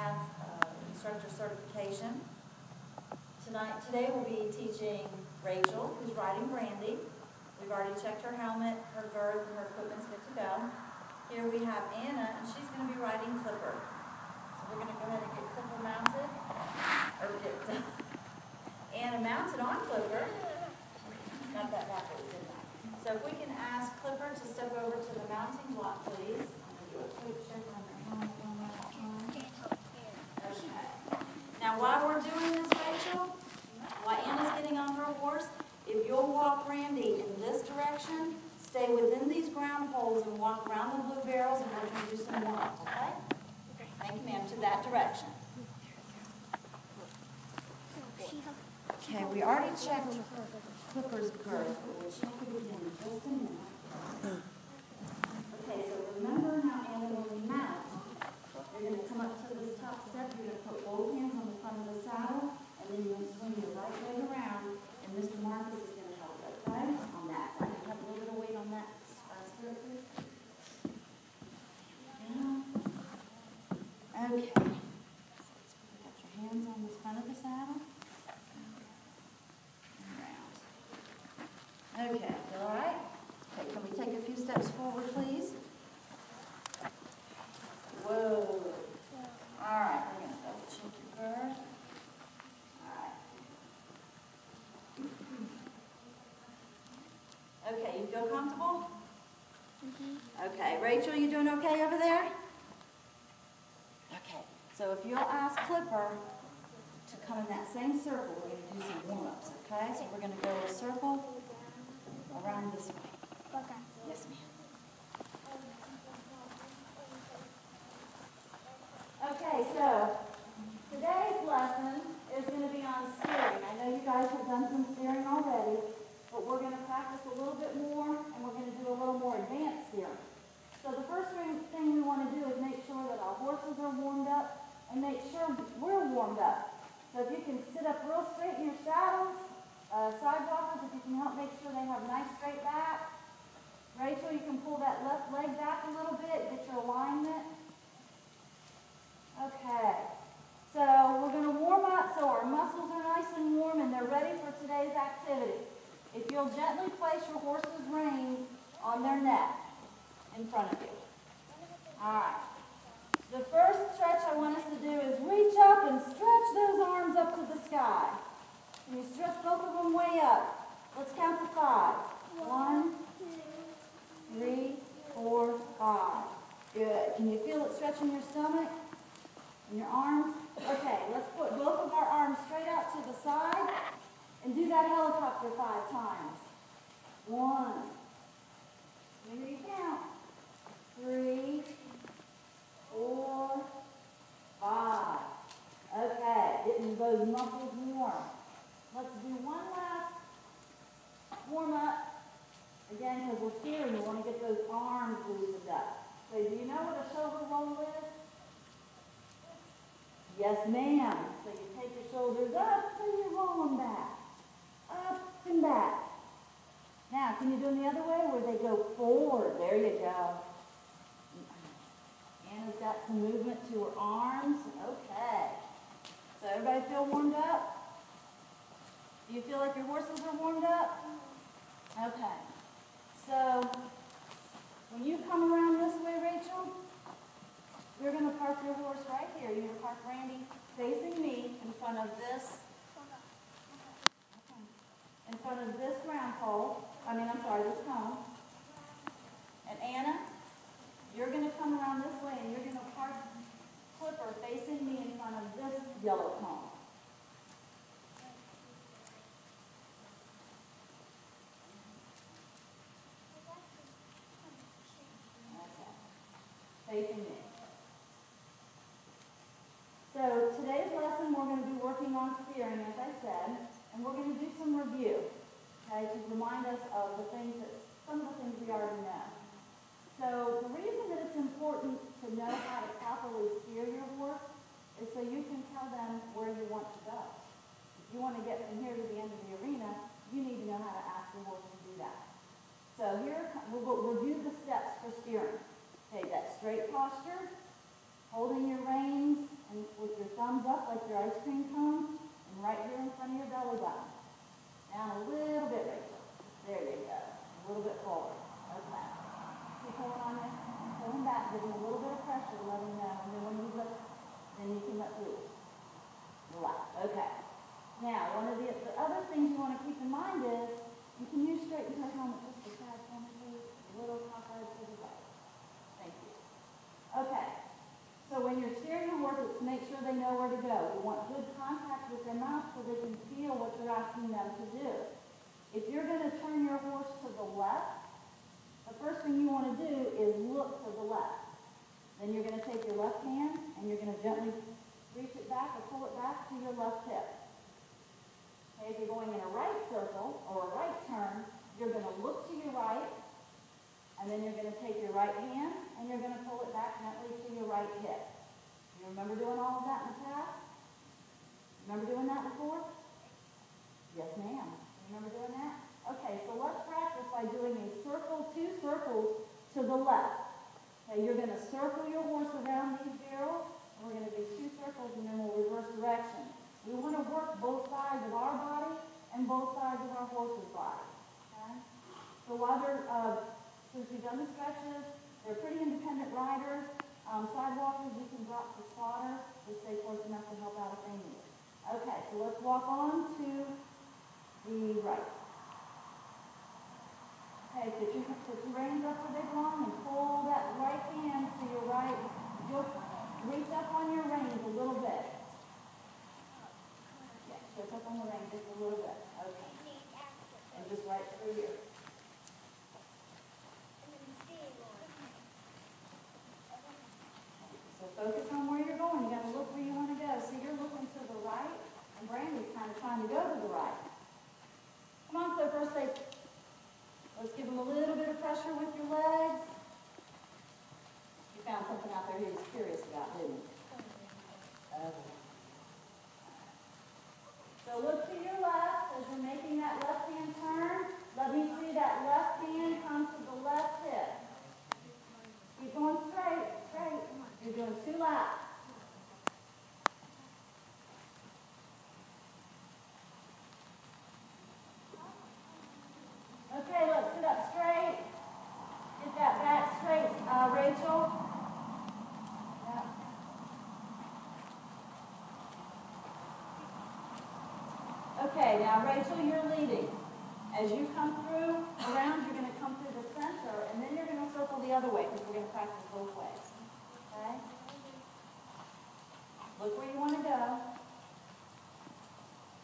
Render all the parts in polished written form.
have instructor certification. Today we'll be teaching Rachel, who's riding Brandy. We've already checked her helmet, her girth, and her equipment's good to go. Here we have Anna, and she's going to be riding Clipper. So we're going to go ahead and get Clipper mounted, or get Anna mounted on Clipper. Not that backwards, did I? So if we can ask Clipper to step over to the mounting block, please. I'm going to do a quick check on their helmet one last time. Okay. Now while we're doing this, Rachel, while Anna's getting on her horse, if you'll walk Randy in this direction, stay within these ground poles and walk around the blue barrels, and we're going to do some warm-up, okay? Thank you, ma'am, to that direction. Okay, we already checked Clipper's girth, but we'll check it again in just a minute. Okay, so remember how Anna, when we mount, you're going to come up to this top step, you're going to put both hands on the front of the saddle, and then you're going to swing your right leg around, and Mr. Marcus is going to help, okay? On that side. You have a little bit of weight on that stirrup, please. Okay. Got your hands on the front of the saddle. And around. Okay, all right? Okay, can we take a few steps forward, please? Whoa. All right, we're going to double check your girth. Okay, you feel comfortable? Mm-hmm. Okay, Rachel, you doing okay over there? Okay, so if you'll ask Clipper to come in that same circle, we're going to do some warm-ups, okay? So we're going to go a circle around this way. Okay. Yes, ma'am. Okay, so today's lesson is going to be on steering. I know you guys have done some steering already, but we're going to practice a little bit more, and we're going to do a little more advanced steering. So the first thing we want to do is make sure that our horses are warmed up, and make sure we're warmed up. So if you can sit up real straight in your saddles, side walkers, if you can help make sure they have nice straight back. Rachel, you can pull that left leg back a little bit, get your alignment. Okay, so we're going to warm up so our muscles are nice and warm and they're ready for today's activity. If you'll gently place your horse's reins on their neck in front of you. All right. The first stretch I want us to do is reach up and stretch those arms up to the sky. And you stretch both of them way up. Let's count to 5. 1, 2, 3, 4, 5. Good. Can you feel it stretching your stomach and your arms? Okay, let's put both of our arms straight out to the side and do that helicopter 5 times. 1. Here you count. 3, 4, 5. Okay, getting those muscles warm. Let's do one last warm up. Again, because we're steering, we want to get those arms loosened up. So do you know what a shoulder roll is? Yes, ma'am. So you take your shoulders up and you roll them back. Up and back. Now, can you do them the other way where they go forward? There you go. Anna's got some movement to her arms. Okay. So everybody feel warmed up? Do you feel like your horses are warmed up? Okay. So when you come around this way, Rachel, you're going to park your horse right here. You're going to park Randy facing me in front of this. In front of this ground pole. This cone. And Anna, you're going to come around this way and you're going to park Clipper facing me in front of this yellow cone. Okay. Facing me. So today's lesson we're going to be working on steering, as I said, and we're going to do some review, okay, to remind us of some of the things we already know. So the reason that it's important to know how to properly steer your horse is so you can tell them where you want to go. If you want to get from here to the end of the arena, you need to know how to ask your horse to do that. So here, we'll review the steps for steering. Okay, that straight posture, holding your reins and comes up like your ice cream cone, and right here in front of your belly button. Down a little bit, Rachel. There you go. A little bit forward. Okay. Keep pulling on this. Pulling back, giving a little bit of pressure, letting know. And then when you lift, then you can let loose. Relax. Okay. Now, one of the other things you want to keep in mind is, you can use straighten your helmet just a tad for me, please. A little cockeyed to the right. Thank you. Okay. So when you're steering your horse, make sure they know where to go. You want good contact with their mouth so they can feel what you're asking them to do. If you're going to turn your horse to the left, the first thing you want to do is look to the left. Then you're going to take your left hand and you're going to gently reach it back or pull it back to your left hip. Okay, if you're going in a right circle or a right turn, you're going to look to your right, and then you're going to take your right hand and you're going to pull it back gently to your right hip. You remember doing all of that in the past? Remember doing that before? Yes, ma'am. Remember doing that? Okay, so let's practice by doing a circle, 2 circles to the left. Okay, you're going to circle your horse around these barrels. And we're going to do 2 circles and then we'll reverse direction. We want to work both sides of our body and both sides of our horse's body. Okay? So while they're, since we've done the stretches, they're pretty independent riders. Sidewalkers, you can drop the spotter. Just stay close enough to help out if they need it. Okay, so let's walk on to the right. Okay, put your reins up where they belong and pull that right hand to your right. You'll reach up on your reins a little bit. Yeah, shift up on the reins just a little bit. Okay. And just right through here. So focus on where you're going. You got to look where you want to go. See, you're looking to the right, and Brandy's kind of trying to go to the right. Come on, Clipper, say, let's give him a little bit of pressure with your legs. You found something out there he was curious about, didn't you? Okay. So look to your left as you're making that left hand turn. Let me see that left hand come to the left hip. Keep going straight, straight. You're doing 2 laps. Okay, let's sit up straight. Get that back straight, Rachel. Yep. Okay, now Rachel, you're leading. As you come through around, you're going to come through the center, and then you're going to circle the other way because we're going to practice both ways. Okay? Look where you want to go.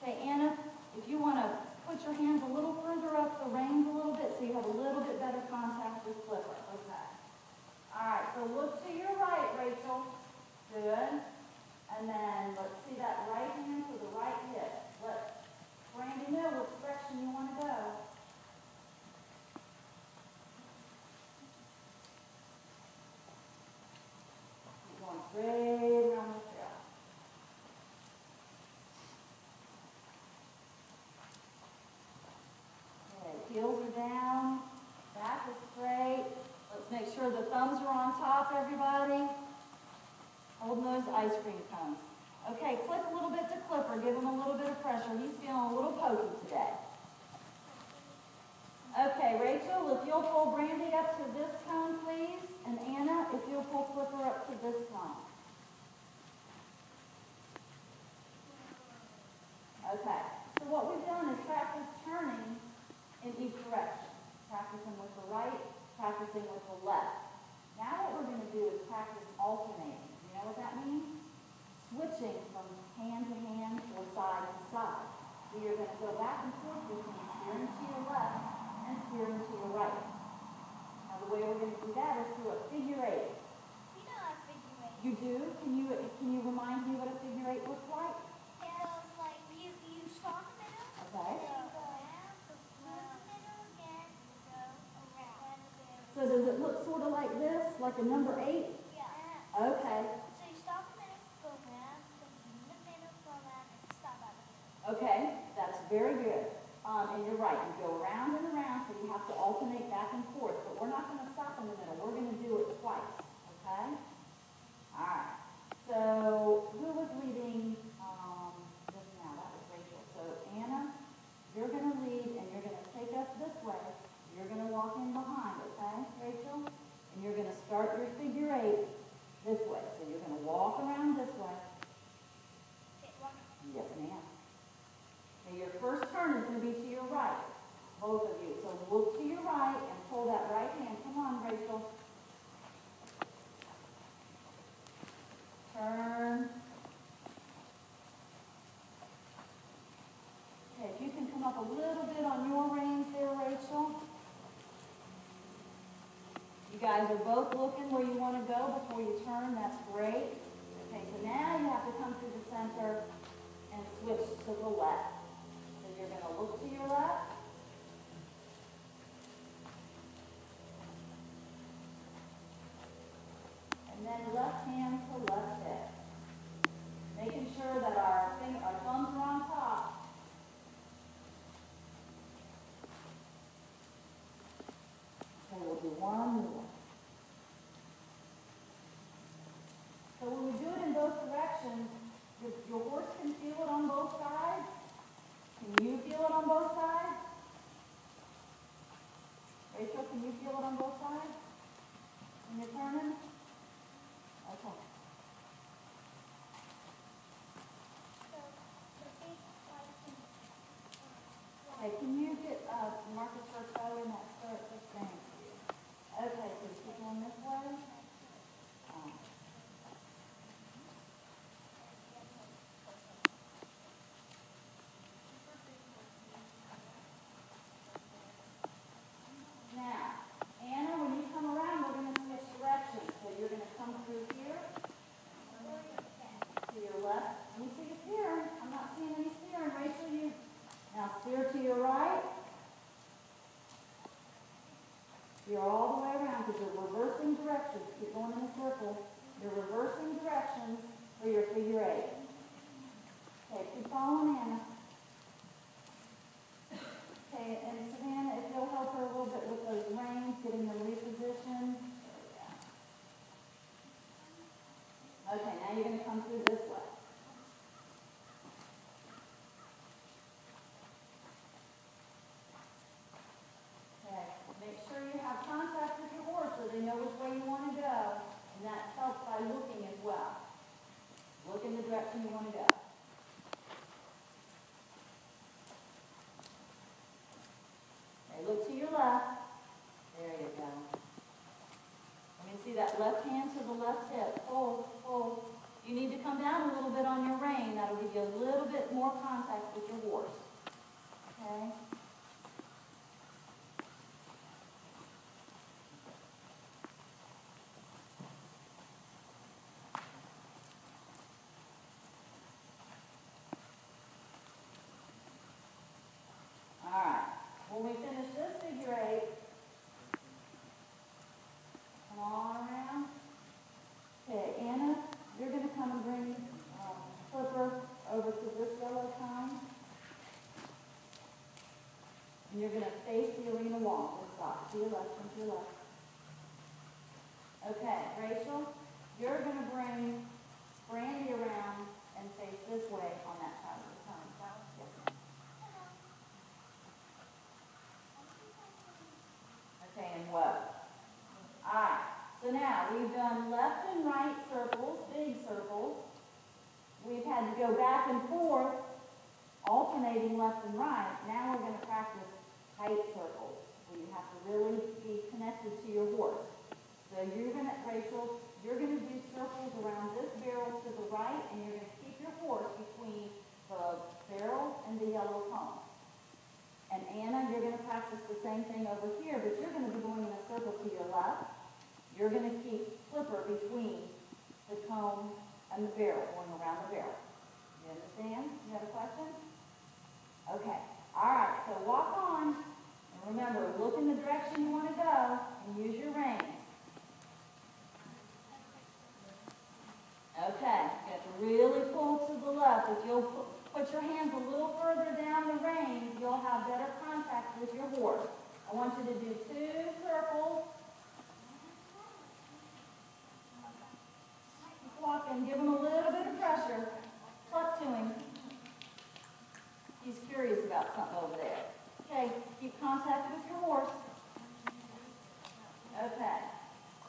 Okay, Anna, if you want to put your hands a little further up the reins a little bit so you have a little bit better contact with Clipper. Okay. All right, so look to your right, Rachel. Good. And then let's see that right hand to the right hip. Let Brandy know which direction you want to go. Keep going straight around the trail. Okay, heels are down, back is straight. Let's make sure the thumbs are on top, everybody. Holding those ice cream cones. Okay, click a little bit to Clipper. Give him a little bit of pressure. He's feeling a little pokey today. Okay, Rachel, if you'll pull Brandy up to this cone, please. And Anna, if you'll pull Clipper up to this cone. Okay, so what we've done is practice turning in each direction. Practicing with the right, practicing with the left. Now what we're going to do is practice alternating. You know what that means? Switching from hand to hand or side to side. So you're going to go back and forth between steering to your left and steering to your right. Now the way we're going to do that is through a figure 8. You know a figure 8. You do? Can you remind me what a figure 8 looks like? Yeah, it's like you start in the middle. Okay. Then you go around, go through the middle again, go around. So does it look sort of like this, like a number 8? Yeah. Okay. So you start in the middle, go around, go in the middle, go around, and stop at the middle. Okay, that's very good. And you're right, you go around and around, so you have to alternate back and forth. But we're not going to stop in the middle. We're going to do it twice. Okay? All right. So who was leading look to your right and pull that right hand. Come on, Rachel. Turn. Okay, if you can come up a little bit on your reins there, Rachel. You guys are both looking where you want to go before you turn. That's great. Okay, so now you have to come through the center and switch to the left. So you're going to look to your left. And then left hand to left hip. Making sure that our thumbs are on top. Okay, we'll do one more. So when we do it in both directions, your horse can feel it on both sides. Can you feel it on both sides? Rachel, can you feel it on both sides when you're turning? Okay. Okay, can you get Marcus first out in that skirt? Just thank you. Okay, so keep going this way. Now, Anna, when you come around, we're going to switch directions. So you're going to come through here to your left. Let me see you steering. I'm not seeing any steering. Rachel, you now steer to your right. You're all the way around because you're reversing directions. Keep going in a circle. You're reversing directions for your figure eight. Okay, keep following Anna. Okay, and Savannah, if you'll help her a little bit with those reins, getting them repositioned. Okay, now you're going to come through this way. Okay, make sure you have contact with your horse so they know which way you want to go, and that helps by looking as well. Look in the direction you want to go. Okay, look to your left. There you go. Let me see that left hand to the left hip. Hold, hold. You need to come down a little bit on your rein. That'll give you a little bit more contact with your horse. Okay? All right. When we finish this figure eight, come on around. Okay, Anna, you're going to come and bring Flipper over to this yellow cone. And you're going to face the arena wall this side. To your left and to your left. Okay, Rachel, you're going to bring Brandy around and face this way on that side of the cone. Yes, ma'am. Okay, and whoa. All right. So now we've done left and right circles, big circles. We've had to go back and forth, alternating left and right. Now we're going to practice tight circles, where you have to really be connected to your horse. So you're going to, Rachel, you're going to do circles around this barrel to the right, and you're going to keep your horse between the barrel and the yellow cone. And Anna, you're going to practice the same thing over here, but you're going to be going in a circle to your left. You're going to keep Flipper between the cone and the barrel, going around the barrel. You understand? You have a question? Okay. All right. So walk on. And remember, look in the direction you want to go and use your reins. Okay. You have to really pull to the left. If you'll put your hands a little further down the reins, you'll have better contact with your horse. I want you to do 2 circles. Walking, give him a little bit of pressure. Pluck to him. He's curious about something over there. Okay, keep contact with your horse. Okay.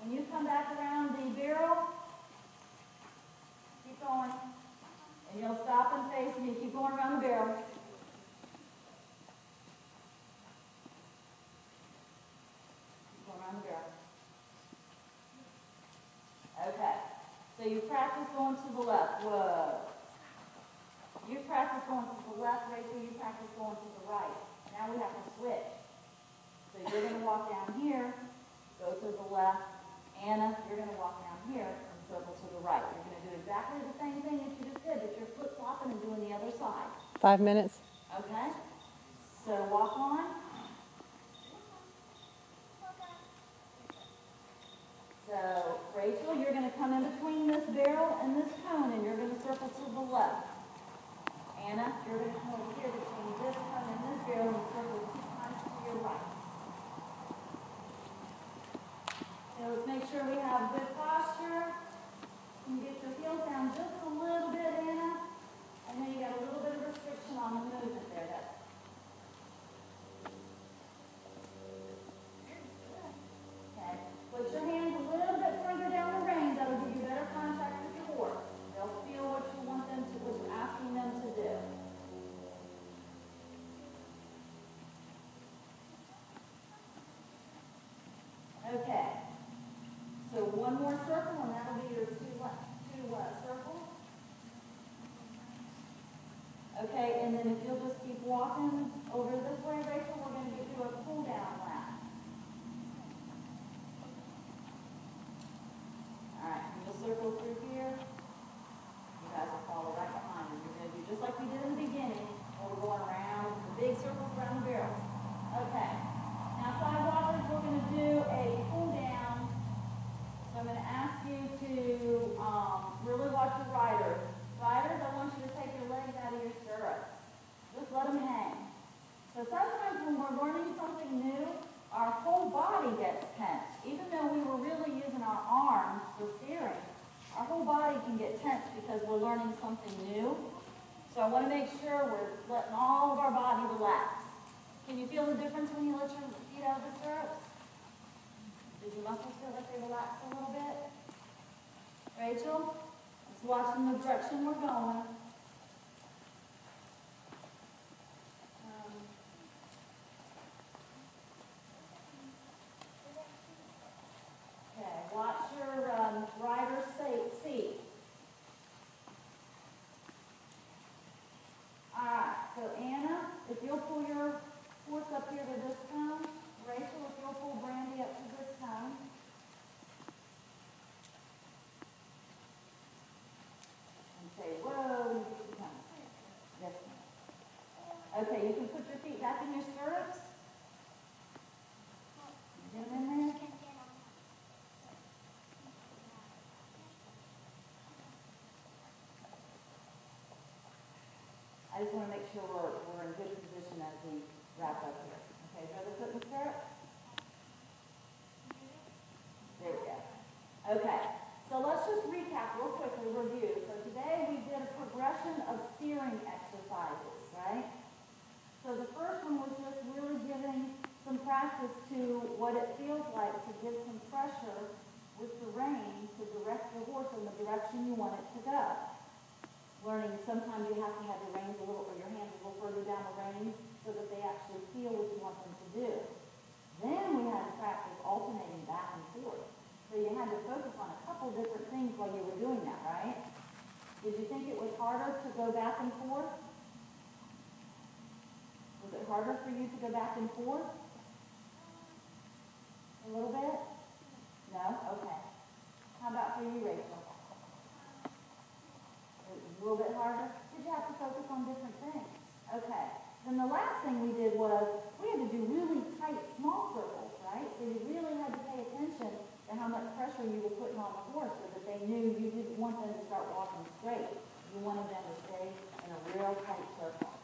When you come back around the barrel, keep going. And you'll stop and face me. Keep going around the barrel. going to the left. Whoa. You practice going to the left, Rachel, you practice going to the right. Now we have to switch. So you're going to walk down here, go to the left. Anna, you're going to walk down here and circle to the right. You're going to do exactly the same thing that you just did, but you're flip-flopping and doing the other side. 5 minutes. Okay? So walk on. So, Rachel, you're going to come in between this barrel and this cone, and you're going to circle to the left. Anna, you're going to come over here between this cone and this barrel and circle 2 times to your right. So let's make sure we have good posture. You can get your heels down just a little bit, Anna. And then you got a little bit of restriction on the movement there. That's okay. Put your hands a little bit further down the reins. That'll give you better contact with your horse. They'll feel what you want them to, what you're asking them to do. Okay. So one more circle, and that'll be your two circles. Okay, and then if you'll just keep walking over this way, Rachel, we're going to do a pull down lap. All right, you'll circle through here. You guys will follow right behind me. You're going to do just like we did in the beginning, where we're going around the big circles around the barrels. Okay. Now, sidewalkers, we're going to do a pull down. So I'm going to ask you to really watch your riders. Riders, I want you to take your legs out of your stirrups. Just let them hang. So sometimes when we're learning something new, our whole body gets tense. Even though we were really using our arms for steering, our whole body can get tense because we're learning something new. So I want to make sure we're letting all of our body relax. Can you feel the difference when you let your feet out of the stirrups? Did your muscles feel like they relaxed a little bit? Rachel, just watching the direction we're going. Okay, watch your rider's seat. All right, so Anna, if you'll pull your horse up here to this cone, Rachel, if you'll pull Brandy up to this cone. And say, whoa, when you get to the cone. Yes, ma'am. Okay, you can put your feet back in your stirrups. Get them in there. I just want to make sure we're in good position as we wrap up here. Okay, the other foot in the stirrup. There we go. Okay, so let's just recap real quickly, review. So today we did a progression of steering exercises, right? So the first one was just really giving some practice to what it feels like to give some pressure with the rein to direct your horse in the direction you want it to go. Learning sometimes you have to have your reins a little, or your hands a little further down the reins so that they actually feel what you want them to do. Then we had to practice alternating back and forth. So you had to focus on a couple different things while you were doing that, right? Did you think it was harder to go back and forth? Was it harder for you to go back and forth? A little bit? No? Okay. How about for you, Rachel? A little bit harder? Did you have to focus on different things? Okay. Then the last thing we did was we had to do really tight small circles, right? So you really had to pay attention to how much pressure you were putting on the horse so that they knew you didn't want them to start walking straight. You wanted them to stay in a real tight circle.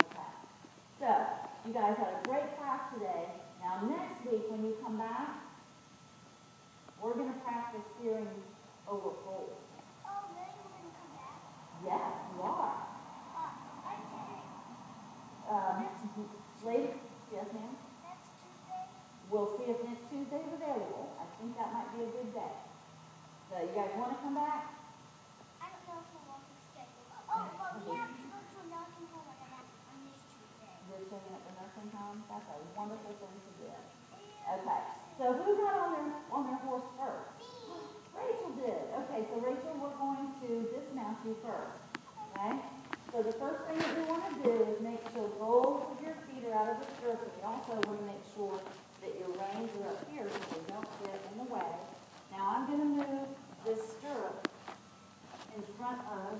Okay. So you guys had a great class today. Now next week when you come back, we're going to practice steering over poles. Yes, you are. Lady? Yes, ma'am? Next Tuesday? We'll see if next Tuesday is available. I think that might be a good day. So you guys want to come back? I don't know if we'll walk the schedule. Oh, but we have to go to a nursing home on this Tuesday. You're staying at the nursing home? That's a wonderful thing to do. Okay. So who got on their horse first? Me. Rachel did. Okay, so Rachel, we're going to first, okay? So the first thing that we want to do is make sure both of your feet are out of the stirrups, and you also want to make sure that your reins are up here so they don't get in the way. Now I'm going to move this stirrup in front of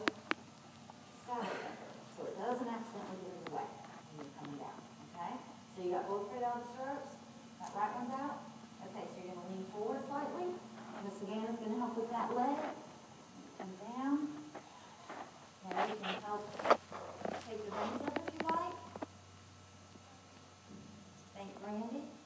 saddle member so it doesn't accidentally get in the way when you're coming down, okay? So you got both feet out of the stirrups, that right one's out. Okay, so you're going to lean forward slightly. Miss Savannah's going to help with that leg. Come down. Now you can help take the reins up if you like. Thank Randy.